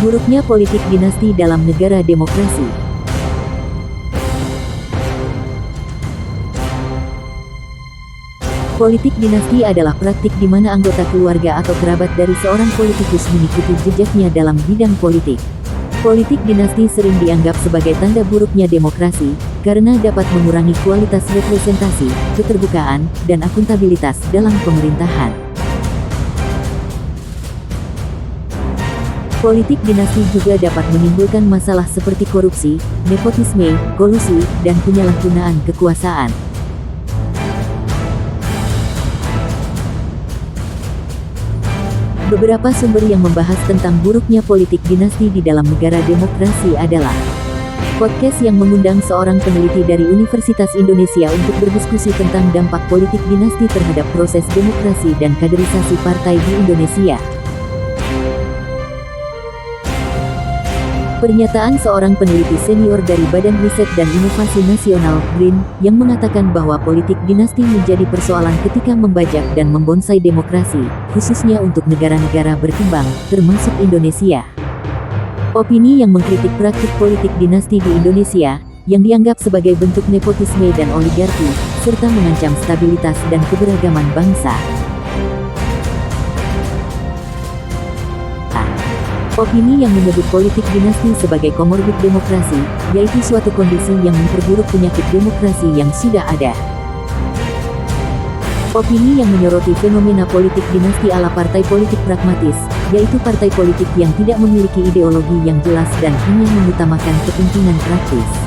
Buruknya politik dinasti dalam negara demokrasi. Politik dinasti adalah praktik di mana anggota keluarga atau kerabat dari seorang politikus mengikuti jejaknya dalam bidang politik. Politik dinasti sering dianggap sebagai tanda buruknya demokrasi, karena dapat mengurangi kualitas representasi, keterbukaan, dan akuntabilitas dalam pemerintahan. Politik dinasti juga dapat menimbulkan masalah seperti korupsi, nepotisme, kolusi, dan penyalahgunaan kekuasaan. Beberapa sumber yang membahas tentang buruknya politik dinasti di dalam negara demokrasi adalah podcast yang mengundang seorang peneliti dari Universitas Indonesia untuk berdiskusi tentang dampak politik dinasti terhadap proses demokrasi dan kaderisasi partai di Indonesia. Pernyataan seorang peneliti senior dari Badan Riset dan Inovasi Nasional, BRIN, yang mengatakan bahwa politik dinasti menjadi persoalan ketika membajak dan membonsai demokrasi, khususnya untuk negara-negara berkembang, termasuk Indonesia. Opini yang mengkritik praktik politik dinasti di Indonesia, yang dianggap sebagai bentuk nepotisme dan oligarki, serta mengancam stabilitas dan keberagaman bangsa. Opini yang menyebut politik dinasti sebagai komorbid demokrasi, yaitu suatu kondisi yang memperburuk penyakit demokrasi yang sudah ada. Opini yang menyoroti fenomena politik dinasti ala partai politik pragmatis, yaitu partai politik yang tidak memiliki ideologi yang jelas dan hanya mengutamakan kepentingan praktis.